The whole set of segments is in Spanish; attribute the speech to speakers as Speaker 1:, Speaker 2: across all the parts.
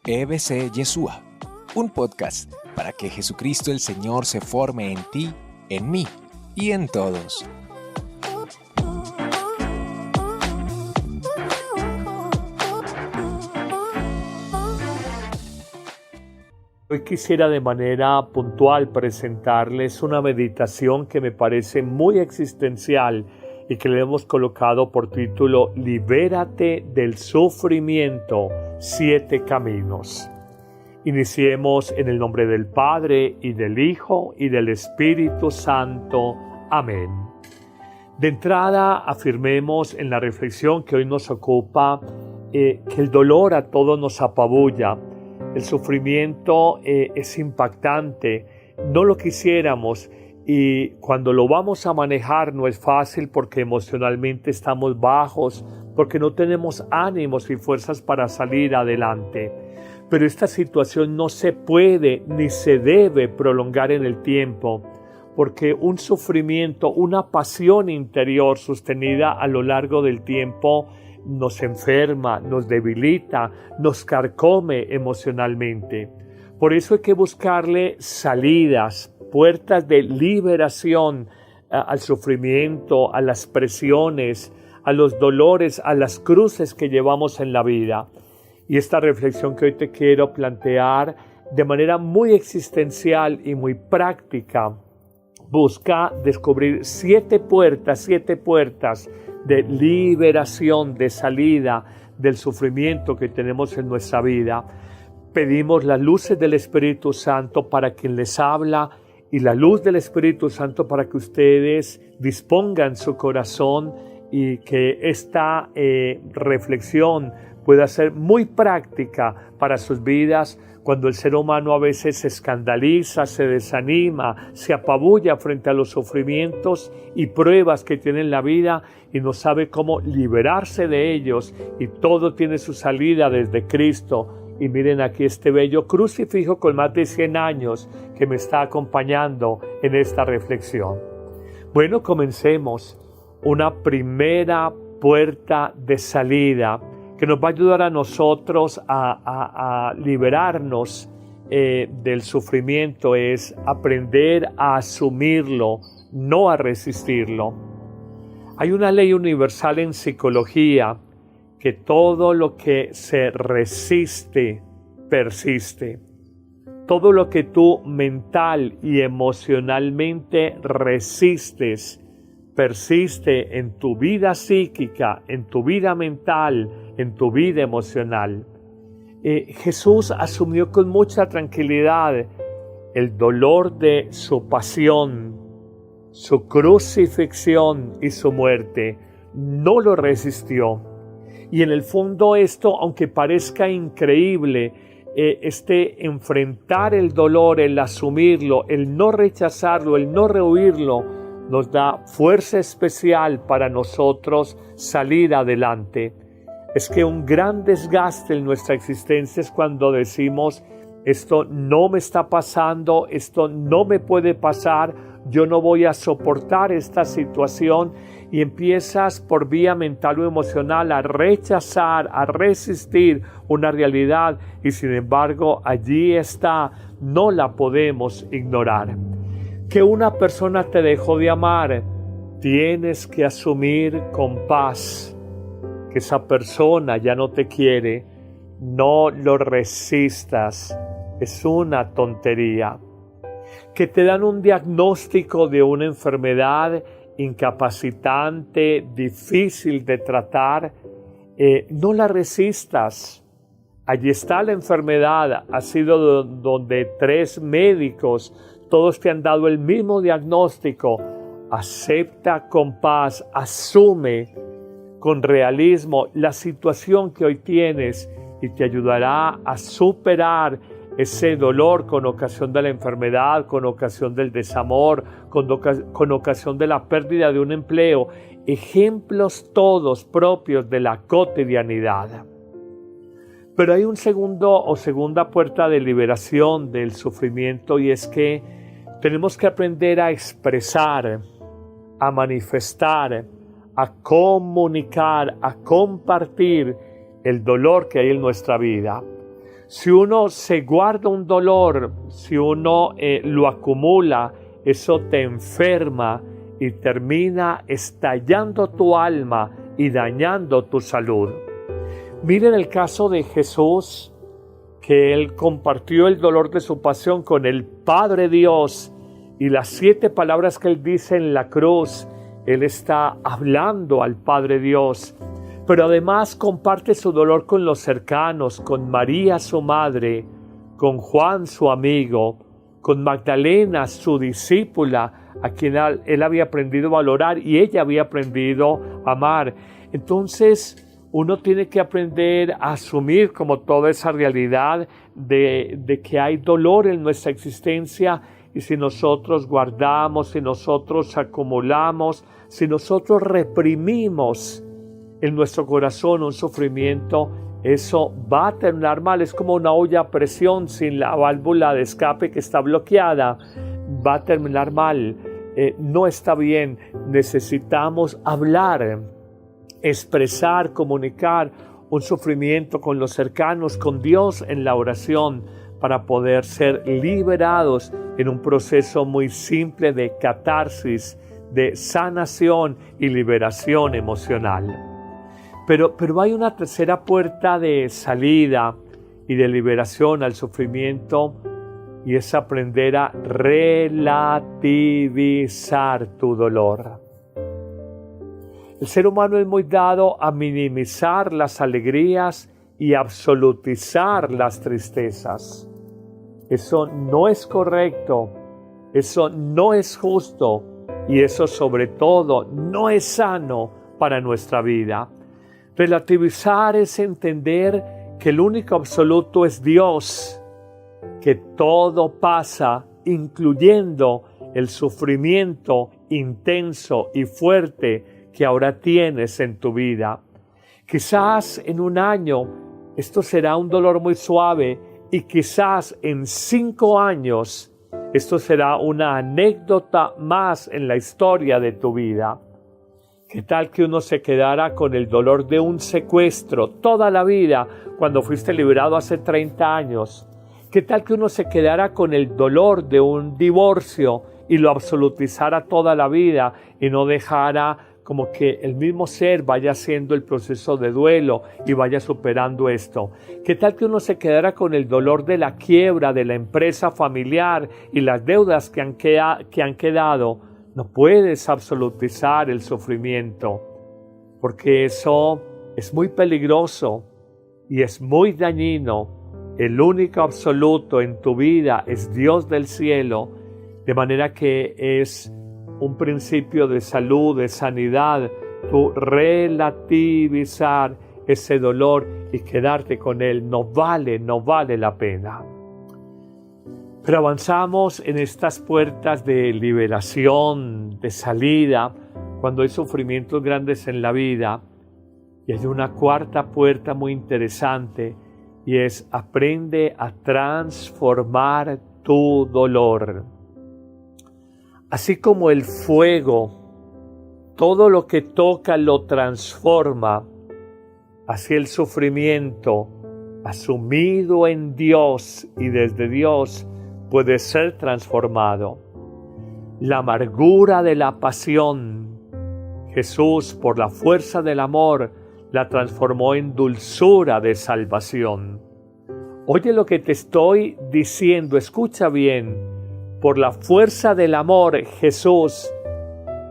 Speaker 1: EBC Yeshua, un podcast para que Jesucristo el Señor se forme en ti, en mí y en todos.
Speaker 2: Hoy quisiera de manera puntual presentarles una meditación que me parece muy existencial y que le hemos colocado por título Libérate del sufrimiento, 7 caminos. Iniciemos en el nombre del Padre y del Hijo y del Espíritu Santo. Amén. De entrada afirmemos en la reflexión que hoy nos ocupa que el dolor a todos nos apabulla. El sufrimiento es impactante, no lo quisiéramos y cuando lo vamos a manejar no es fácil porque emocionalmente estamos bajos, porque no tenemos ánimos y fuerzas para salir adelante. Pero esta situación no se puede ni se debe prolongar en el tiempo, porque un sufrimiento, una pasión interior sostenida a lo largo del tiempo nos enferma, nos debilita, nos carcome emocionalmente. Por eso hay que buscarle salidas, puertas de liberación al sufrimiento, a las presiones, a los dolores, a las cruces que llevamos en la vida. Y esta reflexión que hoy te quiero plantear de manera muy existencial y muy práctica, busca descubrir 7 puertas de liberación, de salida del sufrimiento que tenemos en nuestra vida. Pedimos las luces del Espíritu Santo para quien les habla y la luz del Espíritu Santo para que ustedes dispongan su corazón y que esta reflexión pueda ser muy práctica para sus vidas cuando el ser humano a veces se escandaliza, se desanima, se apabulla frente a los sufrimientos y pruebas que tiene en la vida y no sabe cómo liberarse de ellos y todo tiene su salida desde Cristo. Y miren aquí este bello crucifijo con más de 100 años que me está acompañando en esta reflexión. Bueno, comencemos. Una primera puerta de salida que nos va a ayudar a nosotros a liberarnos del sufrimiento es aprender a asumirlo, no a resistirlo. Hay una ley universal en psicología que todo lo que se resiste, persiste. Todo lo que tú mental y emocionalmente resistes, persiste en tu vida psíquica, en tu vida mental, en tu vida emocional. Jesús asumió con mucha tranquilidad el dolor de su pasión, su crucifixión y su muerte. No lo resistió. Y en el fondo esto, aunque parezca increíble, enfrentar el dolor, el asumirlo, el no rechazarlo, el no rehuirlo, nos da fuerza especial para nosotros salir adelante. Es que un gran desgaste en nuestra existencia es cuando decimos, esto no me está pasando, esto no me puede pasar, yo no voy a soportar esta situación y empiezas por vía mental o emocional a rechazar, a resistir una realidad y sin embargo allí está, no la podemos ignorar. Que una persona te dejó de amar, tienes que asumir con paz que esa persona ya no te quiere, no lo resistas, es una tontería. Que te dan un diagnóstico de una enfermedad incapacitante, difícil de tratar, no la resistas. Allí está la enfermedad, ha sido donde 3 médicos, todos te han dado el mismo diagnóstico. Acepta con paz, asume con realismo la situación que hoy tienes y te ayudará a superar ese dolor con ocasión de la enfermedad, con ocasión del desamor, con ocasión de la pérdida de un empleo. Ejemplos todos propios de la cotidianidad. Pero hay un segunda puerta de liberación del sufrimiento y es que tenemos que aprender a expresar, a manifestar, a comunicar, a compartir el dolor que hay en nuestra vida. Si uno se guarda un dolor, si uno lo acumula, eso te enferma y termina estallando tu alma y dañando tu salud. Miren el caso de Jesús, que Él compartió el dolor de su pasión con el Padre Dios, y las 7 palabras que Él dice en la cruz, Él está hablando al Padre Dios, pero además comparte su dolor con los cercanos, con María su madre, con Juan su amigo, con Magdalena su discípula, a quien él había aprendido a valorar y ella había aprendido a amar. Entonces uno tiene que aprender a asumir como toda esa realidad de que hay dolor en nuestra existencia, y si nosotros guardamos, si nosotros acumulamos, si nosotros reprimimos en nuestro corazón un sufrimiento, eso va a terminar mal. Es como una olla a presión sin la válvula de escape que está bloqueada. Va a terminar mal. No está bien. Necesitamos hablar, expresar, comunicar un sufrimiento con los cercanos, con Dios en la oración, para poder ser liberados en un proceso muy simple de catarsis, de sanación y liberación emocional. Pero hay una tercera puerta de salida y de liberación al sufrimiento, y es aprender a relativizar tu dolor. El ser humano es muy dado a minimizar las alegrías y absolutizar las tristezas. Eso no es correcto, eso no es justo, y eso sobre todo no es sano para nuestra vida. Relativizar es entender que el único absoluto es Dios, que todo pasa, incluyendo el sufrimiento intenso y fuerte que ahora tienes en tu vida. Quizás en un año esto será un dolor muy suave, y quizás en 5 años esto será una anécdota más en la historia de tu vida. ¿Qué tal que uno se quedara con el dolor de un secuestro toda la vida cuando fuiste liberado hace 30 años? ¿Qué tal que uno se quedara con el dolor de un divorcio y lo absolutizara toda la vida y no dejara como que el mismo ser vaya haciendo el proceso de duelo y vaya superando esto? ¿Qué tal que uno se quedara con el dolor de la quiebra de la empresa familiar y las deudas que han quedado? No puedes absolutizar el sufrimiento, porque eso es muy peligroso y es muy dañino. El único absoluto en tu vida es Dios del cielo, de manera que es un principio de salud, de sanidad, tu relativizar ese dolor y quedarte con él no vale la pena. Pero avanzamos en estas puertas de liberación, de salida, cuando hay sufrimientos grandes en la vida. Y hay una cuarta puerta muy interesante, y es: aprende a transformar tu dolor. Así como el fuego, todo lo que toca lo transforma, así el sufrimiento, asumido en Dios y desde Dios, puede ser transformado. La amargura de la pasión, Jesús, por la fuerza del amor, la transformó en dulzura de salvación. Oye lo que te estoy diciendo, escucha bien. Por la fuerza del amor, Jesús,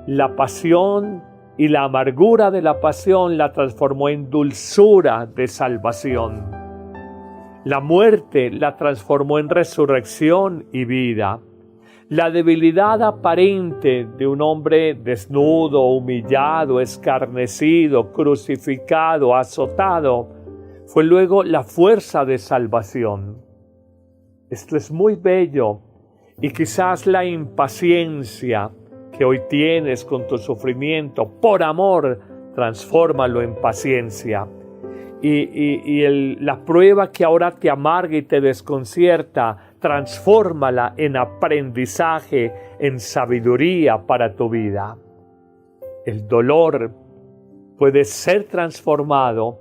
Speaker 2: la pasión y la amargura de la pasión la transformó en dulzura de salvación. La muerte la transformó en resurrección y vida. La debilidad aparente de un hombre desnudo, humillado, escarnecido, crucificado, azotado, fue luego la fuerza de salvación. Esto es muy bello. Y quizás la impaciencia que hoy tienes con tu sufrimiento, por amor, transfórmalo en paciencia. La prueba que ahora te amarga y te desconcierta, transfórmala en aprendizaje, en sabiduría para tu vida. El dolor puede ser transformado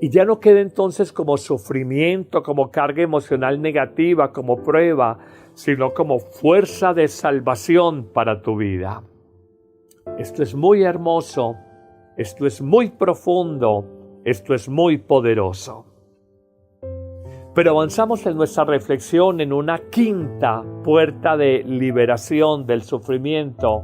Speaker 2: Y ya no queda entonces como sufrimiento, como carga emocional negativa, como prueba, sino como fuerza de salvación para tu vida. Esto es muy hermoso, esto es muy profundo, esto es muy poderoso. Pero avanzamos en nuestra reflexión en una quinta puerta de liberación del sufrimiento.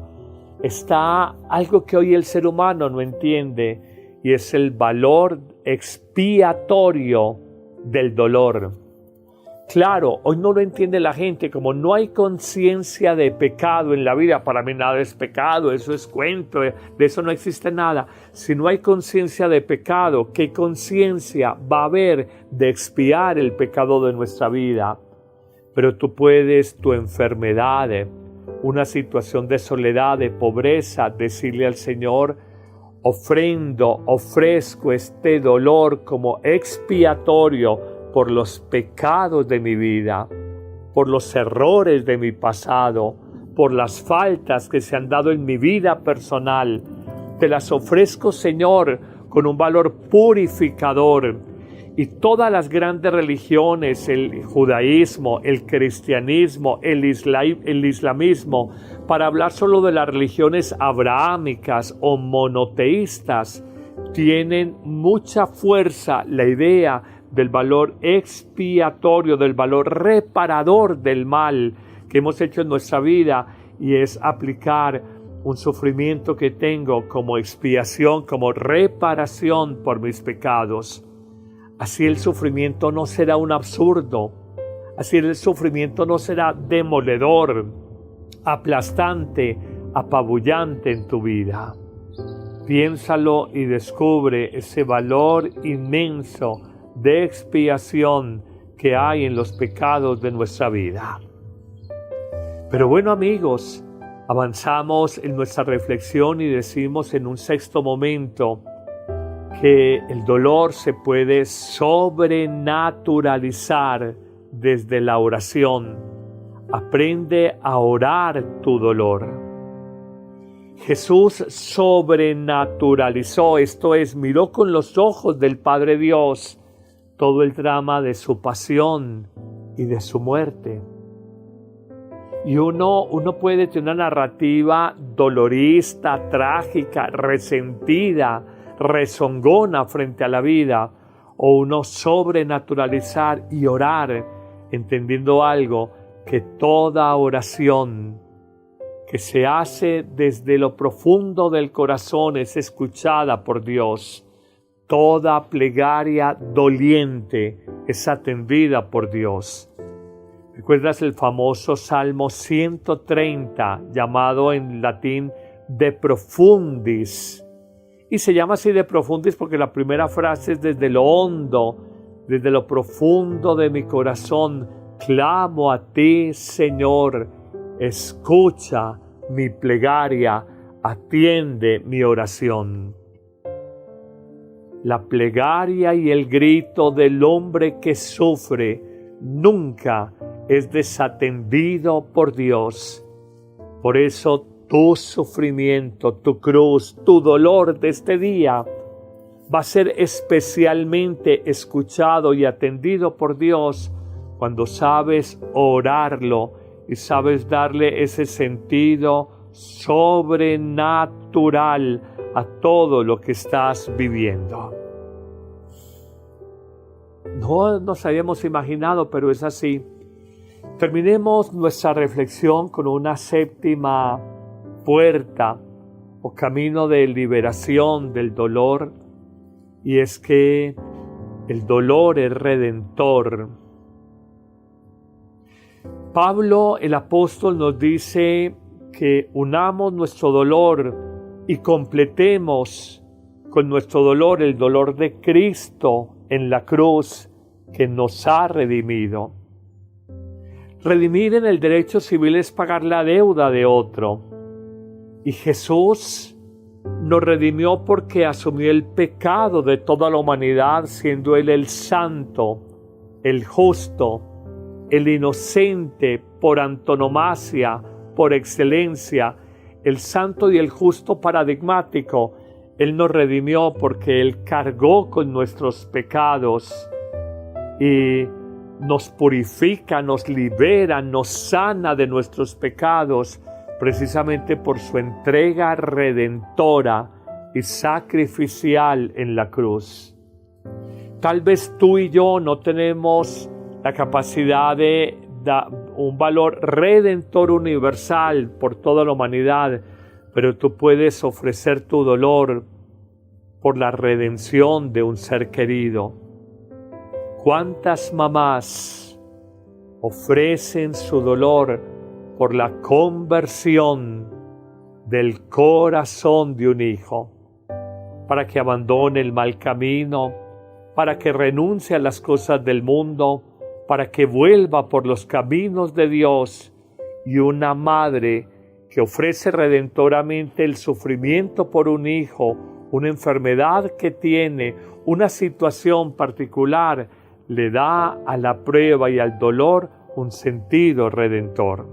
Speaker 2: Está algo que hoy el ser humano no entiende y es el valor expiatorio del dolor. Claro, hoy no lo entiende la gente, como no hay conciencia de pecado en la vida. Para mí nada es pecado, eso es cuento, de eso no existe nada. Si no hay conciencia de pecado, ¿qué conciencia va a haber de expiar el pecado de nuestra vida? Pero tú puedes, tu enfermedad, una situación de soledad, de pobreza, decirle al Señor: ofrezco este dolor como expiatorio por los pecados de mi vida, por los errores de mi pasado, por las faltas que se han dado en mi vida personal. Te las ofrezco, Señor, con un valor purificador. Y todas las grandes religiones, el judaísmo, el cristianismo, el islamismo, para hablar solo de las religiones abrahámicas o monoteístas, tienen mucha fuerza la idea del valor expiatorio, del valor reparador del mal que hemos hecho en nuestra vida, y es aplicar un sufrimiento que tengo como expiación, como reparación por mis pecados. Así el sufrimiento no será un absurdo, así el sufrimiento no será demoledor, aplastante, apabullante en tu vida. Piénsalo y descubre ese valor inmenso de expiación que hay en los pecados de nuestra vida. Pero bueno, amigos, avanzamos en nuestra reflexión y decimos en un sexto momento que el dolor se puede sobrenaturalizar desde la oración. Aprende a orar tu dolor. Jesús sobrenaturalizó, esto es, miró con los ojos del Padre Dios todo el drama de su pasión y de su muerte. Y uno puede tener una narrativa dolorista, trágica, resentida, rezongona frente a la vida, o uno sobrenaturalizar y orar, entendiendo algo, que toda oración que se hace desde lo profundo del corazón es escuchada por Dios. Toda plegaria doliente es atendida por Dios. ¿Recuerdas el famoso Salmo 130, llamado en latín De Profundis? Y se llama así De Profundis porque la primera frase es: desde lo hondo, desde lo profundo de mi corazón, clamo a ti, Señor, escucha mi plegaria, atiende mi oración. La plegaria y el grito del hombre que sufre nunca es desatendido por Dios. Por eso tu sufrimiento, tu cruz, tu dolor de este día va a ser especialmente escuchado y atendido por Dios cuando sabes orarlo y sabes darle ese sentido sobrenatural a todo lo que estás viviendo. No nos habíamos imaginado, pero es así. Terminemos nuestra reflexión con una séptima puerta o camino de liberación del dolor, y es que el dolor es redentor. Pablo, el apóstol, nos dice que unamos nuestro dolor y completemos con nuestro dolor el dolor de Cristo en la cruz, que nos ha redimido. Redimir en el derecho civil es pagar la deuda de otro. Y Jesús nos redimió porque asumió el pecado de toda la humanidad, siendo Él el santo, el justo, el inocente por antonomasia, por excelencia, el santo y el justo paradigmático, Él nos redimió porque Él cargó con nuestros pecados y nos purifica, nos libera, nos sana de nuestros pecados, precisamente por su entrega redentora y sacrificial en la cruz. Tal vez tú y yo no tenemos la capacidad de dar un valor redentor universal por toda la humanidad, pero tú puedes ofrecer tu dolor por la redención de un ser querido. ¿Cuántas mamás ofrecen su dolor por la conversión del corazón de un hijo, para que abandone el mal camino, para que renuncie a las cosas del mundo, para que vuelva por los caminos de Dios? Y una madre que ofrece redentoramente el sufrimiento por un hijo, una enfermedad que tiene, una situación particular, le da a la prueba y al dolor un sentido redentor.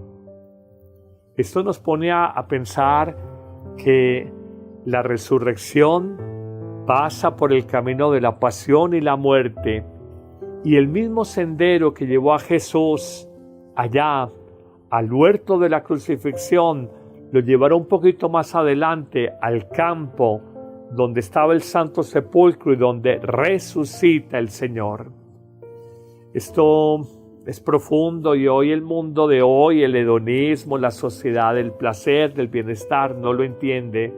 Speaker 2: Esto nos pone a pensar que la resurrección pasa por el camino de la pasión y la muerte, y el mismo sendero que llevó a Jesús allá, al huerto de la crucifixión, lo llevará un poquito más adelante al campo donde estaba el Santo Sepulcro y donde resucita el Señor. Esto es profundo, y hoy el mundo de hoy, el hedonismo, la sociedad del placer, del bienestar, no lo entiende.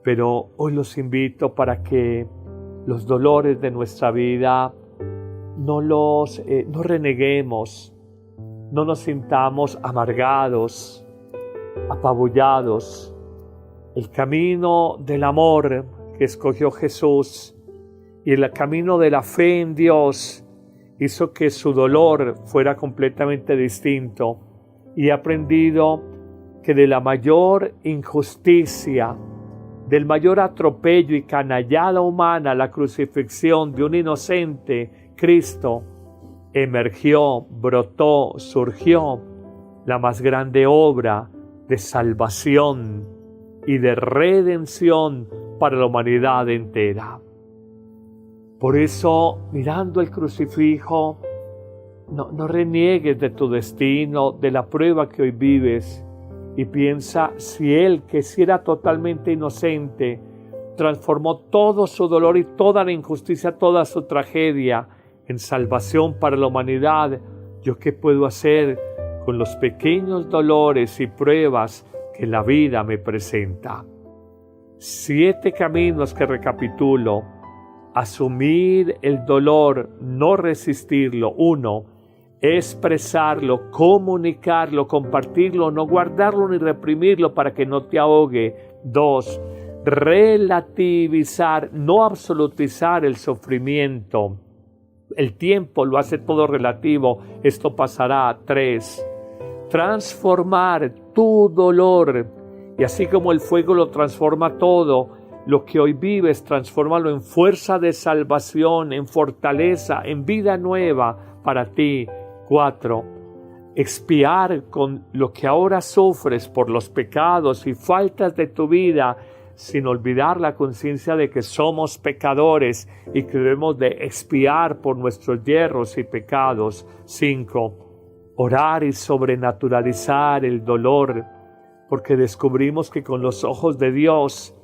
Speaker 2: Pero hoy los invito para que los dolores de nuestra vida no reneguemos, no nos sintamos amargados, apabullados. El camino del amor que escogió Jesús y el camino de la fe en Dios hizo que su dolor fuera completamente distinto, y he aprendido que de la mayor injusticia, del mayor atropello y canallada humana, la crucifixión de un inocente, Cristo, emergió, brotó, surgió la más grande obra de salvación y de redención para la humanidad entera. Por eso, mirando el crucifijo, no reniegues de tu destino, de la prueba que hoy vives, y piensa si Él, que si era totalmente inocente, transformó todo su dolor y toda la injusticia, toda su tragedia en salvación para la humanidad. ¿Yo qué puedo hacer con los pequeños dolores y pruebas que la vida me presenta? 7 caminos que recapitulo. Asumir el dolor, no resistirlo. 1. Expresarlo, comunicarlo, compartirlo, no guardarlo ni reprimirlo para que no te ahogue. 2. Relativizar, no absolutizar el sufrimiento. El tiempo lo hace todo relativo, esto pasará. 3. Transformar tu dolor, y así como el fuego lo transforma todo, lo que hoy vives, transfórmalo en fuerza de salvación, en fortaleza, en vida nueva para ti. 4. Expiar con lo que ahora sufres por los pecados y faltas de tu vida, sin olvidar la conciencia de que somos pecadores y que debemos de expiar por nuestros yerros y pecados. 5. Orar y sobrenaturalizar el dolor, porque descubrimos que con los ojos de Dios,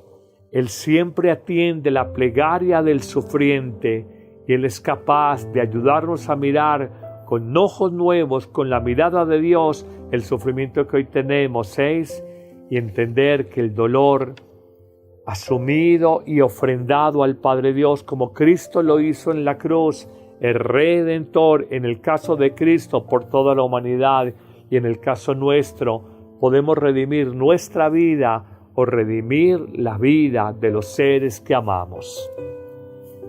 Speaker 2: Él siempre atiende la plegaria del sufriente, y Él es capaz de ayudarnos a mirar con ojos nuevos, con la mirada de Dios, el sufrimiento que hoy tenemos. 6. Y entender que el dolor asumido y ofrendado al Padre Dios, como Cristo lo hizo en la cruz, el Redentor, en el caso de Cristo, por toda la humanidad, y en el caso nuestro, podemos redimir nuestra vida o redimir la vida de los seres que amamos.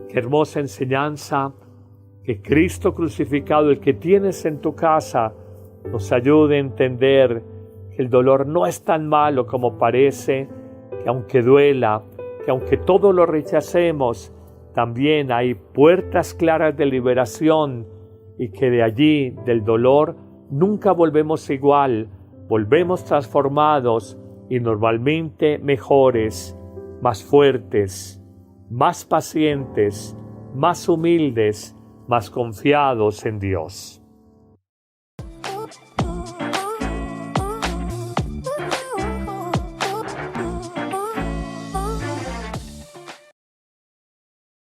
Speaker 2: Qué hermosa enseñanza, que Cristo crucificado, el que tienes en tu casa, nos ayude a entender que el dolor no es tan malo como parece, que aunque duela, que aunque todo lo rechacemos, también hay puertas claras de liberación, y que de allí, del dolor, nunca volvemos igual, volvemos transformados y normalmente mejores. más fuertes, más pacientes, más humildes, más confiados en Dios.